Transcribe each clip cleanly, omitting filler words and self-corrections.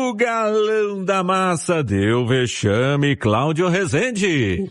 O galão da massa deu vexame, Cláudio Rezende.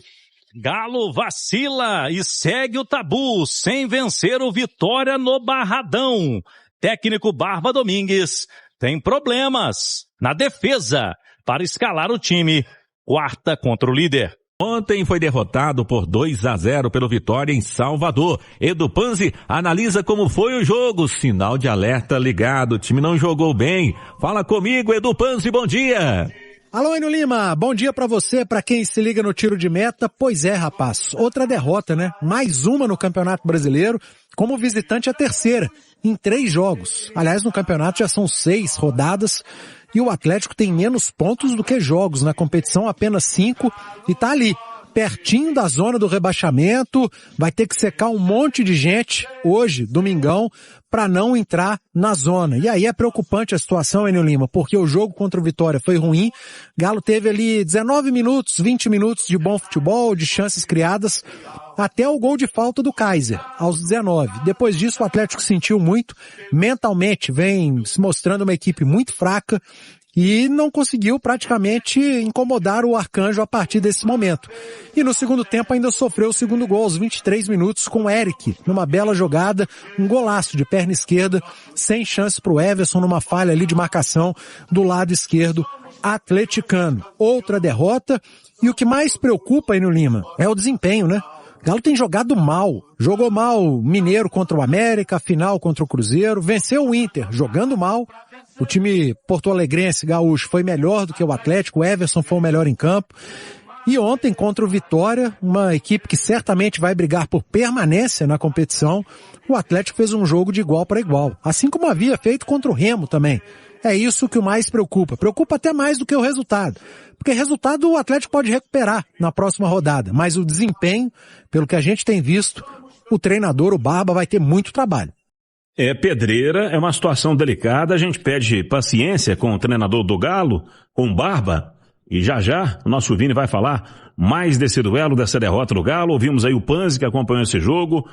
Galo vacila e segue o tabu sem vencer o Vitória no Barradão. Técnico Barba Domingues tem problemas na defesa para escalar o time. Quarta contra o líder. Ontem foi derrotado por 2-0 pelo Vitória em Salvador. Edu Panzi analisa como foi o jogo. Sinal de alerta ligado. O time não jogou bem. Fala comigo, Edu Panzi, bom dia. Alô, Enio Lima, bom dia pra você, pra quem se liga no tiro de meta. Pois é, rapaz, outra derrota, né? Mais uma no Campeonato Brasileiro, como visitante a terceira, em 3 jogos. Aliás, no campeonato já são 6 rodadas e o Atlético tem menos pontos do que jogos na competição, apenas 5, e tá ali, pertinho da zona do rebaixamento. Vai ter que secar um monte de gente hoje, domingão, para não entrar na zona. E aí é preocupante a situação, Enio Lima, porque o jogo contra o Vitória foi ruim. Galo teve ali 19 minutos, 20 minutos de bom futebol, de chances criadas, até o gol de falta do Kaiser, aos 19. Depois disso o Atlético sentiu muito, mentalmente vem se mostrando uma equipe muito fraca, e não conseguiu praticamente incomodar o Arcanjo a partir desse momento. E no segundo tempo ainda sofreu o segundo gol aos 23 minutos com o Eric, numa bela jogada, um golaço de perna esquerda, sem chance para o Everson numa falha ali de marcação do lado esquerdo atleticano. Outra derrota, e o que mais preocupa aí no Lima é o desempenho, né? O Galo tem jogado mal, jogou mal Mineiro contra o América, a final contra o Cruzeiro, venceu o Inter jogando mal. O time porto-alegrense, gaúcho, foi melhor do que o Atlético, o Everson foi o melhor em campo. E ontem contra o Vitória, uma equipe que certamente vai brigar por permanência na competição, o Atlético fez um jogo de igual para igual, assim como havia feito contra o Remo também. É isso que o mais preocupa até mais do que o resultado. Porque resultado o Atlético pode recuperar na próxima rodada, mas o desempenho, pelo que a gente tem visto, o treinador, o Barba, vai ter muito trabalho. É pedreira, é uma situação delicada, a gente pede paciência com o treinador do Galo, com o Barba, e já o nosso Vini vai falar mais desse duelo, dessa derrota do Galo. Ouvimos aí o Panzi que acompanhou esse jogo,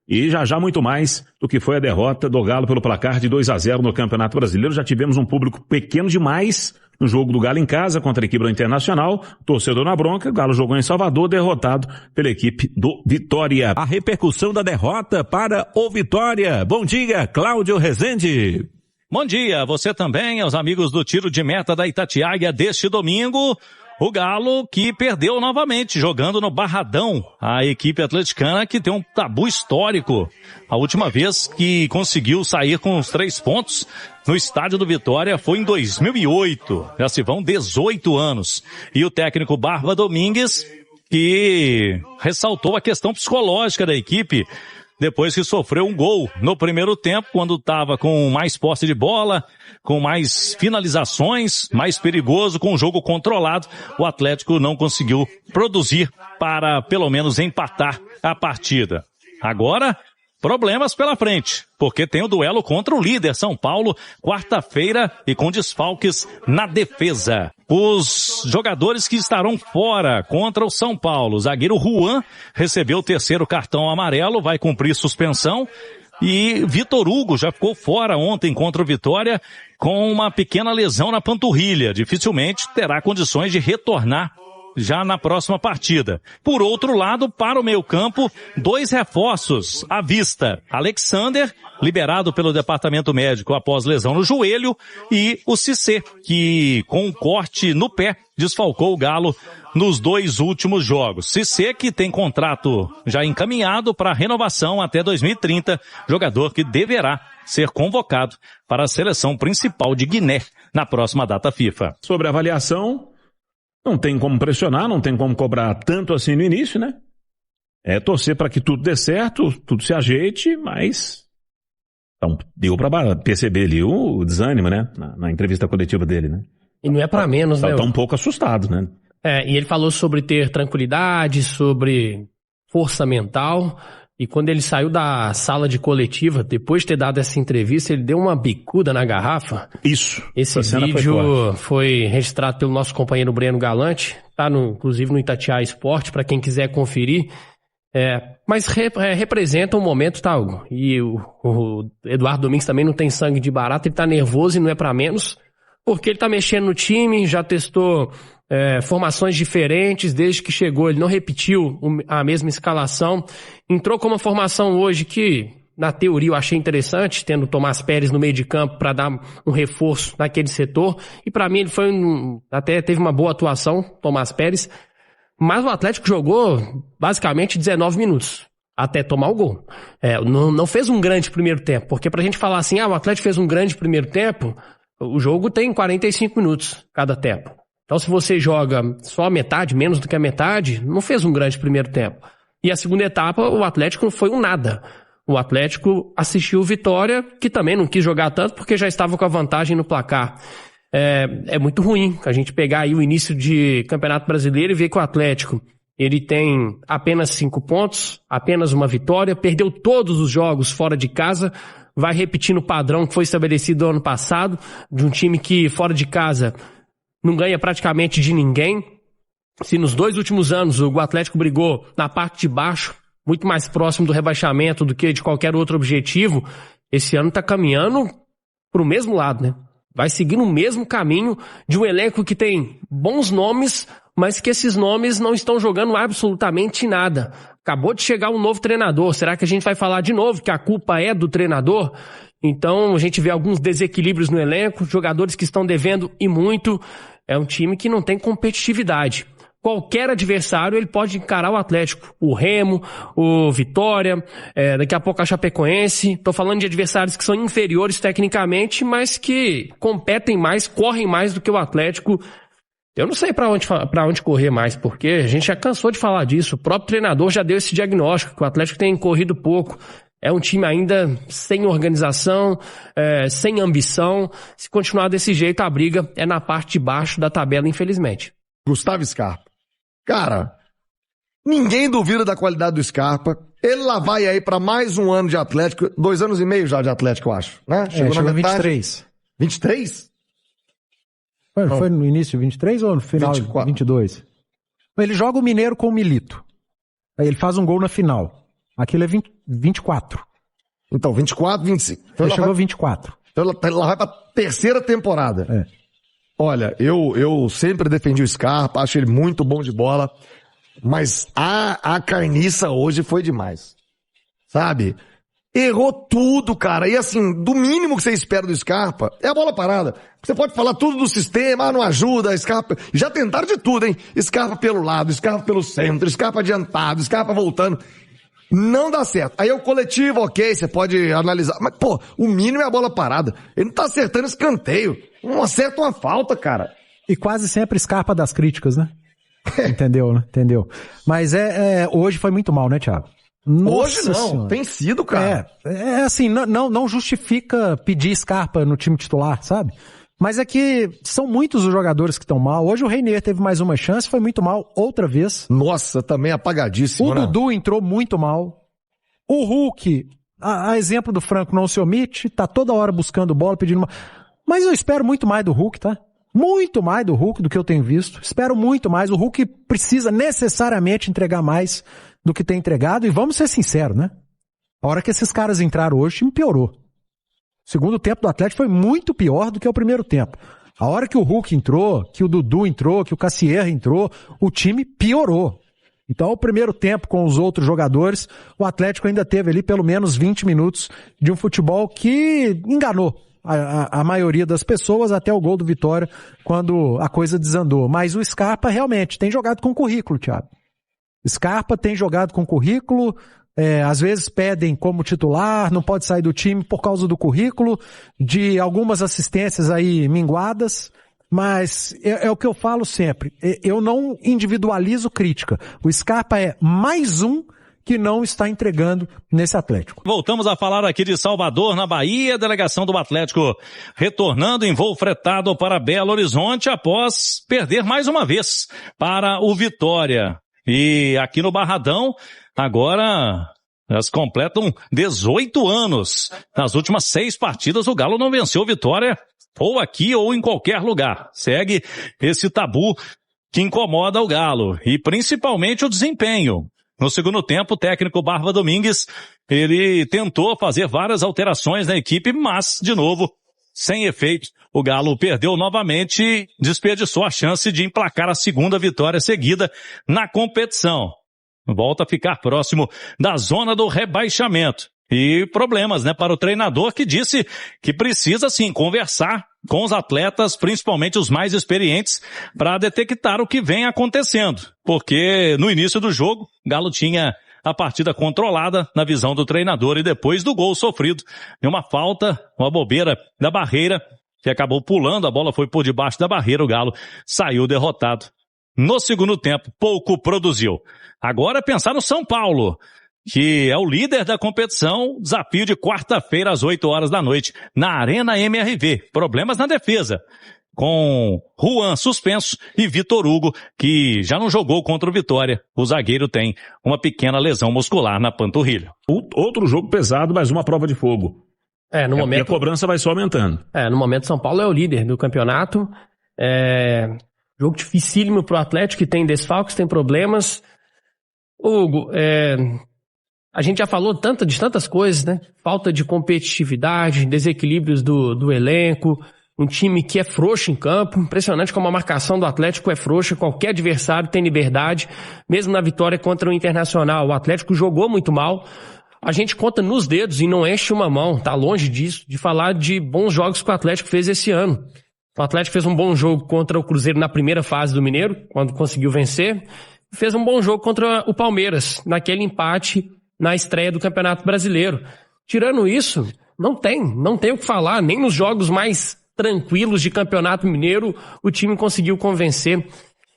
e já muito mais do que foi a derrota do Galo pelo placar de 2-0 no Campeonato Brasileiro. Já tivemos um público pequeno demais no jogo do Galo em casa contra a equipe do Internacional, torcedor na bronca. O Galo jogou em Salvador, derrotado pela equipe do Vitória. A repercussão da derrota para o Vitória. Bom dia, Cláudio Rezende. Bom dia, você também, aos amigos do Tiro de Meta da Itatiaia deste domingo. O Galo que perdeu novamente, jogando no Barradão, a equipe atleticana que tem um tabu histórico. A última vez que conseguiu sair com os 3 pontos no estádio do Vitória foi em 2008. Já se vão 18 anos. E o técnico Barba Domingues, que ressaltou a questão psicológica da equipe, depois que sofreu um gol no primeiro tempo, quando estava com mais posse de bola, com mais finalizações, mais perigoso, com o jogo controlado, o Atlético não conseguiu produzir para pelo menos empatar a partida. Agora, problemas pela frente, porque tem o duelo contra o líder São Paulo, quarta-feira, e com desfalques na defesa. Os jogadores que estarão fora contra o São Paulo: o zagueiro Juan recebeu o 3º cartão amarelo, vai cumprir suspensão, e Vitor Hugo já ficou fora ontem contra o Vitória com uma pequena lesão na panturrilha. Dificilmente terá condições de retornar já na próxima partida. Por outro lado, para o meio-campo, 2 reforços à vista: Alexander, liberado pelo departamento médico após lesão no joelho, e o Cissé, que com um corte no pé desfalcou o Galo nos 2 últimos jogos. Cissé, que tem contrato já encaminhado para renovação até 2030, jogador que deverá ser convocado para a seleção principal de Guiné na próxima data FIFA. Sobre a avaliação, não tem como pressionar, não tem como cobrar tanto assim no início, né? É torcer para que tudo dê certo, tudo se ajeite, mas então, deu para perceber ali o desânimo, né? Na entrevista coletiva dele, né? E não é para menos, né? Tá um pouco assustado, né? E ele falou sobre ter tranquilidade, sobre força mental. E quando ele saiu da sala de coletiva, depois de ter dado essa entrevista, ele deu uma bicuda na garrafa. Isso. Esse vídeo foi registrado pelo nosso companheiro Breno Galante, tá inclusive no Itatiaia Esporte, para quem quiser conferir. Mas representa um momento, tá, Hugo? E o Eduardo Domingues também não tem sangue de barata, ele tá nervoso e não é para menos, Porque ele tá mexendo no time, já testou formações diferentes, desde que chegou ele não repetiu a mesma escalação, entrou com uma formação hoje que, na teoria, eu achei interessante, tendo o Tomás Pérez no meio de campo para dar um reforço naquele setor, e para mim ele foi até teve uma boa atuação, Tomás Pérez, mas o Atlético jogou basicamente 19 minutos. Até tomar o gol. Não fez um grande primeiro tempo, porque pra gente falar assim, o Atlético fez um grande primeiro tempo, o jogo tem 45 minutos cada tempo. Então se você joga só a metade, menos do que a metade, não fez um grande primeiro tempo. E a segunda etapa, o Atlético não foi um nada. O Atlético assistiu o Vitória, que também não quis jogar tanto, porque já estava com a vantagem no placar. É muito ruim a gente pegar aí o início de Campeonato Brasileiro e ver que o Atlético ele tem apenas 5 pontos, apenas uma vitória, perdeu todos os jogos fora de casa, vai repetindo o padrão que foi estabelecido no ano passado, de um time que fora de casa não ganha praticamente de ninguém. Se nos 2 últimos anos o Atlético brigou na parte de baixo, muito mais próximo do rebaixamento do que de qualquer outro objetivo, esse ano está caminhando para o mesmo lado, né? Vai seguindo o mesmo caminho de um elenco que tem bons nomes, mas que esses nomes não estão jogando absolutamente nada. Acabou de chegar um novo treinador. Será que a gente vai falar de novo que a culpa é do treinador? Então a gente vê alguns desequilíbrios no elenco, jogadores que estão devendo e muito. É um time que não tem competitividade. Qualquer adversário ele pode encarar o Atlético. O Remo, o Vitória, daqui a pouco a Chapecoense. Estou falando de adversários que são inferiores tecnicamente, mas que competem mais, correm mais do que o Atlético. Eu não sei pra onde correr mais, porque a gente já cansou de falar disso. O próprio treinador já deu esse diagnóstico, que o Atlético tem corrido pouco. É um time ainda sem organização, sem ambição. Se continuar desse jeito, a briga é na parte de baixo da tabela, infelizmente. Gustavo Scarpa. Cara, ninguém duvida da qualidade do Scarpa. Ele lá vai aí pra mais um ano de Atlético. 2 anos e meio já de Atlético, eu acho. Né? Chegou na 23. 23? Foi no início de 23 ou no final de 22? Ele joga o Mineiro com o Milito. Aí ele faz um gol na final. Aquilo é 24. Então, 24, 25. Então ele chegou a 24. Então ela vai pra 3ª temporada. Olha, eu sempre defendi o Scarpa, acho ele muito bom de bola, mas a carniça hoje foi demais. Sabe? Errou tudo, cara. E assim, do mínimo que você espera do Scarpa é a bola parada. Você pode falar tudo do sistema, não ajuda, Scarpa. Já tentaram de tudo, hein? Scarpa pelo lado, Scarpa pelo centro, Scarpa adiantado, Scarpa voltando. Não dá certo. Aí é o coletivo, ok, você pode analisar. Mas, pô, o mínimo é a bola parada. Ele não tá acertando escanteio. Não acerta uma falta, cara. E quase sempre Scarpa das críticas, né? Entendeu, né? Entendeu. Mas hoje foi muito mal, né, Thiago? Nossa Hoje não, senhora. Tem sido, cara. Assim, não justifica pedir Scarpa no time titular, sabe? Mas é que são muitos os jogadores que estão mal. Hoje o Reinier teve mais uma chance, foi muito mal outra vez. Nossa, também apagadíssimo, né? O Dudu entrou muito mal. O Hulk, a exemplo do Franco, não se omite, tá toda hora buscando bola, pedindo Mas eu espero muito mais do Hulk, tá? Muito mais do Hulk do que eu tenho visto. Espero muito mais. O Hulk precisa necessariamente entregar mais do que tem entregado. E vamos ser sinceros, né? A hora que esses caras entraram hoje, o time piorou. O segundo tempo do Atlético foi muito pior do que o primeiro tempo. A hora que o Hulk entrou, que o Dudu entrou, que o Cassierra entrou, o time piorou. Então, o primeiro tempo com os outros jogadores, o Atlético ainda teve ali pelo menos 20 minutos de um futebol que enganou a maioria das pessoas até o gol do Vitória, quando a coisa desandou. Mas o Scarpa realmente tem jogado com currículo, Thiago. Scarpa tem jogado com currículo, às vezes pedem como titular, não pode sair do time por causa do currículo, de algumas assistências aí minguadas, mas é o que eu falo sempre, eu não individualizo crítica. O Scarpa é mais um que não está entregando nesse Atlético. Voltamos a falar aqui de Salvador, na Bahia, delegação do Atlético retornando em voo fretado para Belo Horizonte após perder mais uma vez para o Vitória. E aqui no Barradão, agora elas completam 18 anos. Nas últimas 6 partidas, o Galo não venceu o Vitória, ou aqui ou em qualquer lugar. Segue esse tabu que incomoda o Galo, e principalmente o desempenho. No segundo tempo, o técnico Barba Domingues, ele tentou fazer várias alterações na equipe, mas, de novo, sem efeito. o Galo perdeu novamente e desperdiçou a chance de emplacar a segunda vitória seguida na competição. Volta a ficar próximo da zona do rebaixamento. E problemas, para o treinador, que disse que precisa sim conversar com os atletas, principalmente os mais experientes, para detectar o que vem acontecendo. Porque no início do jogo, Galo tinha a partida controlada na visão do treinador, e depois do gol sofrido, uma falta, uma bobeira da barreira, que acabou pulando, a bola foi por debaixo da barreira, o Galo saiu derrotado. No segundo tempo, pouco produziu. Agora pensar no São Paulo, que é o líder da competição, desafio de quarta-feira às 8 horas da noite, na Arena MRV. Problemas na defesa, com Juan suspenso e Vitor Hugo, que já não jogou contra o Vitória. O zagueiro tem uma pequena lesão muscular na panturrilha. Outro jogo pesado, mas uma prova de fogo. No momento, e a cobrança vai só aumentando. No momento São Paulo é o líder do campeonato. Jogo dificílimo pro Atlético, que tem desfalques, tem problemas. Hugo, a gente já falou de tantas coisas, Falta de competitividade, desequilíbrios do elenco, um time que é frouxo em campo. Impressionante como a marcação do Atlético é frouxa, qualquer adversário tem liberdade, mesmo na vitória contra o Internacional. O Atlético jogou muito mal. A gente conta nos dedos e não enche uma mão, tá longe disso, de falar de bons jogos que o Atlético fez esse ano. O Atlético fez um bom jogo contra o Cruzeiro na primeira fase do Mineiro, quando conseguiu vencer. Fez um bom jogo contra o Palmeiras, naquele empate na estreia do Campeonato Brasileiro. Tirando isso, não tem o que falar, nem nos jogos mais tranquilos de Campeonato Mineiro o time conseguiu convencer.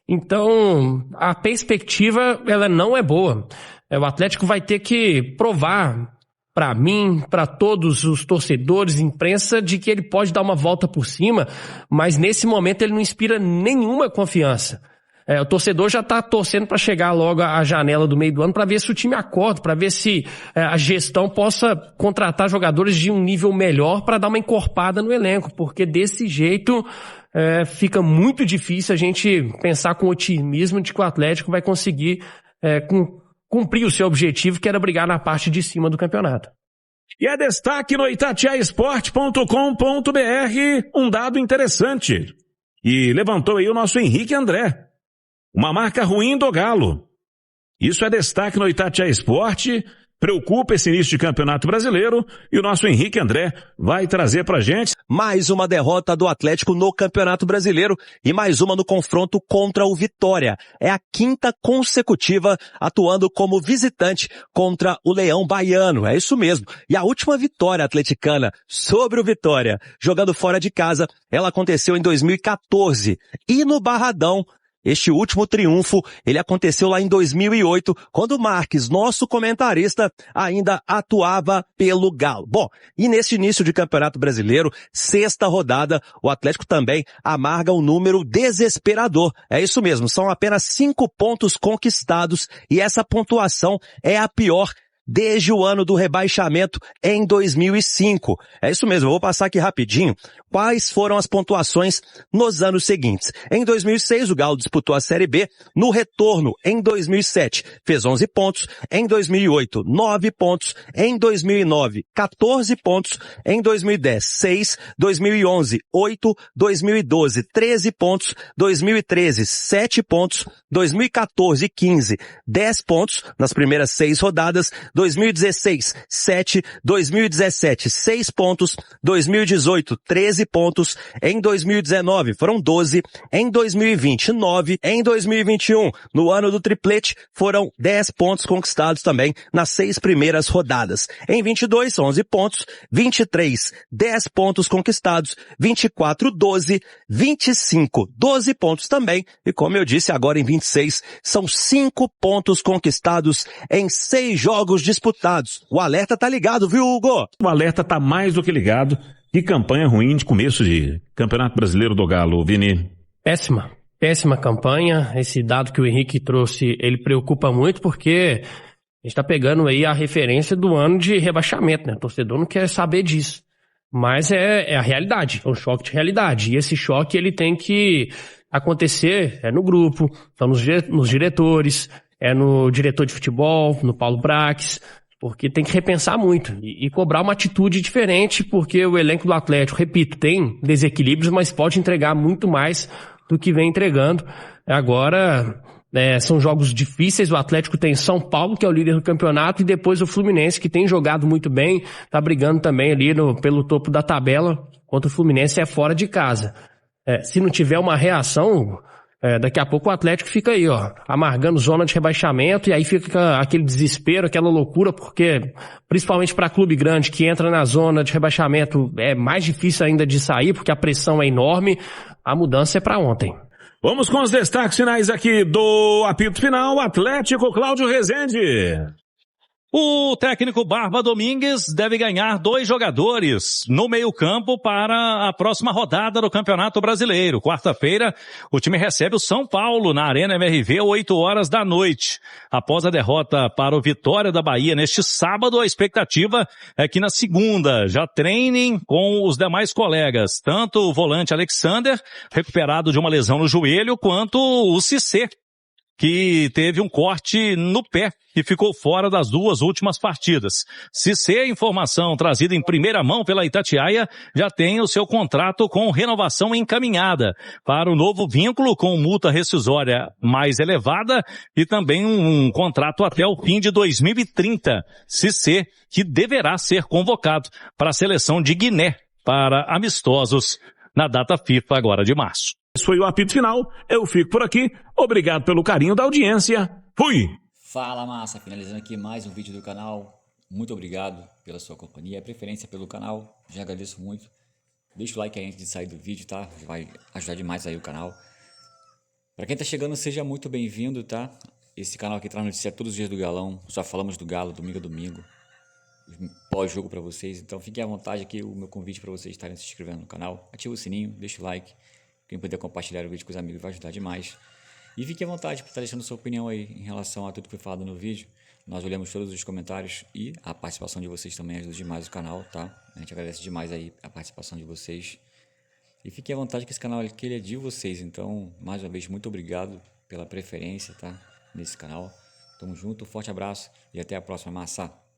Então, a perspectiva, ela não é boa. O Atlético vai ter que provar para mim, para todos os torcedores, imprensa, de que ele pode dar uma volta por cima, mas nesse momento ele não inspira nenhuma confiança. O torcedor já está torcendo para chegar logo à janela do meio do ano para ver se o time acorda, para ver se a gestão possa contratar jogadores de um nível melhor para dar uma encorpada no elenco, porque desse jeito fica muito difícil a gente pensar com otimismo de que o Atlético vai conseguir cumprir o seu objetivo, que era brigar na parte de cima do campeonato. E é destaque no itatiaesporte.com.br um dado interessante. E levantou aí o nosso Henrique André. Uma marca ruim do Galo. Isso é destaque no Itatiaia Esporte. Preocupa esse início de Campeonato Brasileiro e o nosso Henrique André vai trazer pra gente. Mais uma derrota do Atlético no Campeonato Brasileiro e mais uma no confronto contra o Vitória. É a quinta consecutiva atuando como visitante contra o Leão Baiano. É isso mesmo. E a última vitória atleticana sobre o Vitória, jogando fora de casa, ela aconteceu em 2014. E no Barradão, este último triunfo, ele aconteceu lá em 2008, quando o Marques, nosso comentarista, ainda atuava pelo Galo. Bom, e neste início de Campeonato Brasileiro, sexta rodada, o Atlético também amarga um número desesperador. É isso mesmo, são apenas 5 pontos conquistados e essa pontuação é a pior desde o ano do rebaixamento em 2005. É isso mesmo, eu vou passar aqui rapidinho quais foram as pontuações nos anos seguintes. Em 2006, o Galo disputou a Série B. No retorno, em 2007, fez 11 pontos. Em 2008, 9 pontos. Em 2009, 14 pontos. Em 2010, 6. 2011, 8. 2012, 13 pontos. 2013, 7 pontos. 2014, 15, 10 pontos nas primeiras 6 rodadas. 2016, 7. 2017, 6 pontos. 2018, 13 pontos. Em 2019, foram 12. Em 2020, 9. Em 2021, no ano do triplete, foram 10 pontos conquistados também nas 6 primeiras rodadas. Em 22, 11 pontos. 23, 10 pontos conquistados. 24, 12. 25, 12 pontos também. E como eu disse, agora em 26, são 5 pontos conquistados em 6 jogos disputados. O alerta tá ligado, viu, Hugo? O alerta tá mais do que ligado. Que campanha ruim de começo de Campeonato Brasileiro do Galo, Vini. Péssima campanha. Esse dado que o Henrique trouxe, ele preocupa muito porque a gente tá pegando aí a referência do ano de rebaixamento, O torcedor não quer saber disso. Mas é a realidade, é um choque de realidade. E esse choque, ele tem que acontecer no grupo, nos diretores, no diretor de futebol, no Paulo Brax, porque tem que repensar muito e cobrar uma atitude diferente, porque o elenco do Atlético, repito, tem desequilíbrios, mas pode entregar muito mais do que vem entregando. Agora, são jogos difíceis, o Atlético tem São Paulo, que é o líder do campeonato, e depois o Fluminense, que tem jogado muito bem, tá brigando também ali pelo topo da tabela, enquanto o Fluminense é fora de casa. Se não tiver uma reação, daqui a pouco o Atlético fica aí, ó, amargando zona de rebaixamento, e aí fica aquele desespero, aquela loucura, porque principalmente para clube grande que entra na zona de rebaixamento é mais difícil ainda de sair, porque a pressão é enorme. A mudança é para ontem. Vamos com os destaques finais aqui do apito final, Atlético, Cláudio Rezende. O técnico Barba Domingues deve ganhar 2 jogadores no meio-campo para a próxima rodada do Campeonato Brasileiro. Quarta-feira, o time recebe o São Paulo na Arena MRV, 8 horas da noite. Após a derrota para o Vitória da Bahia neste sábado, a expectativa é que na segunda já treinem com os demais colegas, tanto o volante Alexander, recuperado de uma lesão no joelho, quanto o Cissé, que teve um corte no pé e ficou fora das 2 últimas partidas. Cissé, informação trazida em primeira mão pela Itatiaia, já tem o seu contrato com renovação encaminhada para o novo vínculo com multa rescisória mais elevada e também um contrato até o fim de 2030. Cissé, que deverá ser convocado para a seleção de Guiné para amistosos na data FIFA agora de março. Esse foi o apito final, eu fico por aqui, obrigado pelo carinho da audiência, fui! Fala massa, finalizando aqui mais um vídeo do canal, muito obrigado pela sua companhia, a preferência pelo canal, já agradeço muito, deixa o like aí antes de sair do vídeo, tá? Vai ajudar demais aí o canal. Para quem tá chegando, seja muito bem-vindo, tá? Esse canal aqui traz notícia todos os dias do Galão, só falamos do Galo, domingo a domingo, pós-jogo para vocês, então fiquem à vontade aqui, o meu convite para vocês estarem se inscrevendo no canal, ativa o sininho, deixa o like. Quem puder compartilhar o vídeo com os amigos vai ajudar demais. E fique à vontade para estar deixando sua opinião aí em relação a tudo que foi falado no vídeo. Nós olhamos todos os comentários e a participação de vocês também ajuda demais o canal, tá? A gente agradece demais aí a participação de vocês. E fique à vontade que esse canal aqui ele é de vocês. Então, mais uma vez, muito obrigado pela preferência, tá? Nesse canal. Tamo junto, forte abraço e até a próxima, massa!